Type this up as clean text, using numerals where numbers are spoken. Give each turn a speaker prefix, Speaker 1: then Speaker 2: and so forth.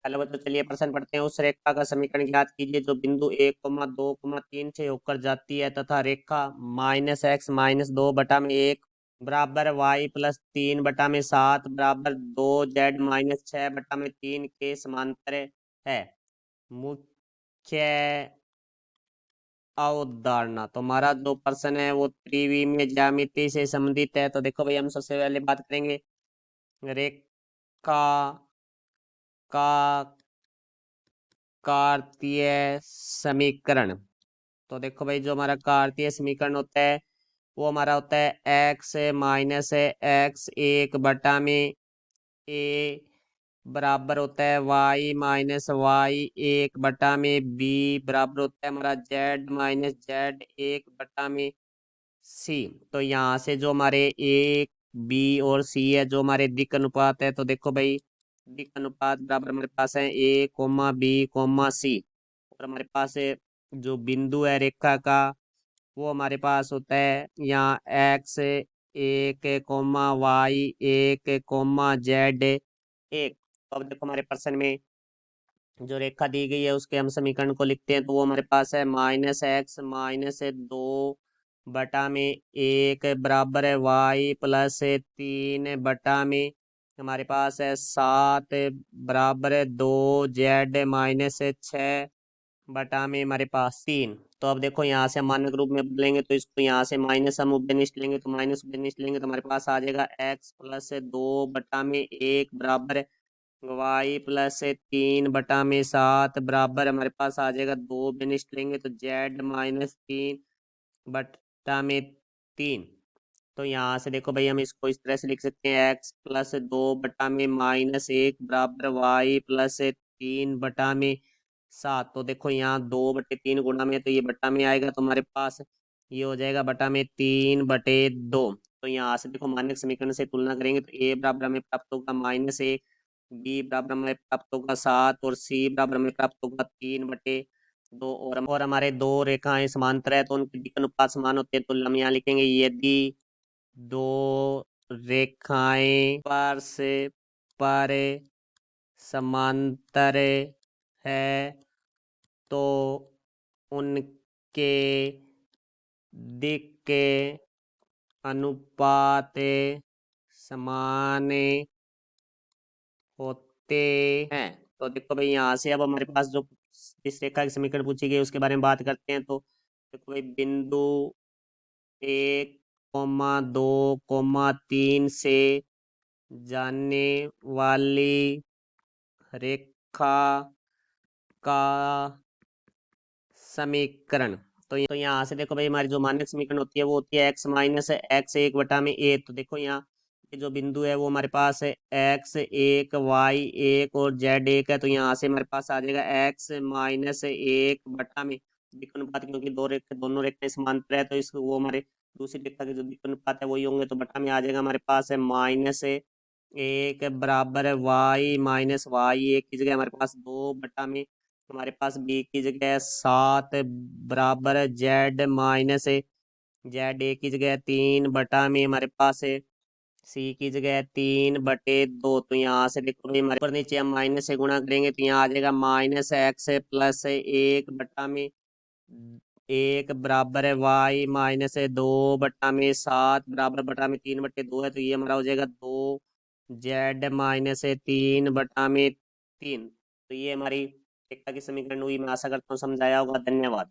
Speaker 1: Hello बच्चों, चलिए प्रश्न पढ़ते हैं। उस रेखा का समीकरण ज्ञात कीजिए जो बिंदु 1,2,3 से होकर जाती है तथा रेखा -x-2/1 बराबर y+3/7 बराबर 2z-6/3 के समांतर है। मुख्य अवधारणा। तो हमारा जो प्रश्न है वो त्रिविमीय ज्यामिति से संबंधित है। तो देखो भाई, हम सबसे पहले बात करेंगे रेखा का कार्तीय समीकरण। तो देखो भाई, जो हमारा कार्तीय समीकरण होता है वो हमारा होता है x-(x1) ए बराबर होता है y-y1 बराबर होता है हमारा z-z1 तो यहाँ से जो हमारे ए बी और सी है, जो हमारे दिक् अनुपात है, तो देखो भाई दिक् अनुपात बराबर हमारे पास है a, b, और हमारे पास जो बिंदु है रेखा का वो हमारे पास होता है यहाँ x1, y1, z1। तो अब देखो हमारे प्रश्न में जो रेखा दी गई है उसके हम समीकरण को लिखते हैं। तो वो हमारे पास है -x-2/1 बराबर है y+3 हमारे पास है 7 बराबर है 2z-6 हमारे पास 3। तो अब देखो यहाँ से हम मानक रूप में बदलेंगे, तो इसको यहाँ से माइनस हम उभयनिष्ठ लेंगे, तो माइनस उभयनिष्ठ लेंगे तो हमारे पास आ जाएगा x+2/1 बराबर y+3/7 बराबर हमारे पास आ जाएगा 2 उभयनिष्ठ लेंगे तो z-3/3। तो यहाँ से देखो भाई, हम इसको इस तरह से लिख सकते हैं x+2/-1 बराबर y+3/7। तो देखो यहाँ 2/3 गुणा में, तो ये बट्टा में आएगा, तो हमारे पास ये हो जाएगा बटा में 3/2। तो यहाँ से देखो मानक समीकरण से तुलना करेंगे तो ए बराबर हमें प्राप्त होगा -1, बी बराबर हमें प्राप्त होगा 7 और सी बराबर हमें प्राप्त होगा 3/2। और हमारे दो रेखाएं समांतर है तो उनके दिक् अनुपात समान होते हैं। तो हम यहाँ लिखेंगे यदि दो रेखाएं पर समांतर है तो उनके दिक् अनुपात समान होते हैं। तो देखो भाई, यहाँ से अब हमारे पास जो इस रेखा की समीकरण पूछी गई उसके बारे में बात करते हैं। तो देखो भाई, बिंदु 1,2,3 से जाने वाली रेखा का समीकरण। तो यहाँ से देखो भाई, हमारी जो मानक समीकरण होती है वो होती है x-(x1) तो देखो यहाँ ये जो बिंदु है वो हमारे पास है x1, y1 और z1 है। तो यहाँ से हमारे पास आ जाएगा x-1 दिक् अनुपात, क्योंकि दोनों रेखाएं समांतर है तो इसको वो हमारे दूसरी रेखा के जो दिक् अनुपात है वही होंगे। तो बटा में आ जाएगा हमारे पास है -1 बराबर y-y1 की जगह हमारे पास 2/, हमारे पास बी की जगह 7 बराबर z-z1 की जगह 3/, हमारे पास है सी की जगह 3/2। तो यहाँ से देखो भाई, हमारे ऊपर नीचे हम माइनस से गुणा करेंगे तो यहाँ आ जाएगा -x+1 बराबर है y-2/7 बराबर (3/2) है। तो ये हमारा हो जाएगा 2z-3/3। तो ये हमारी रेखा की समीकरण हुई। मैं आशा करता हूँ समझाया होगा। धन्यवाद।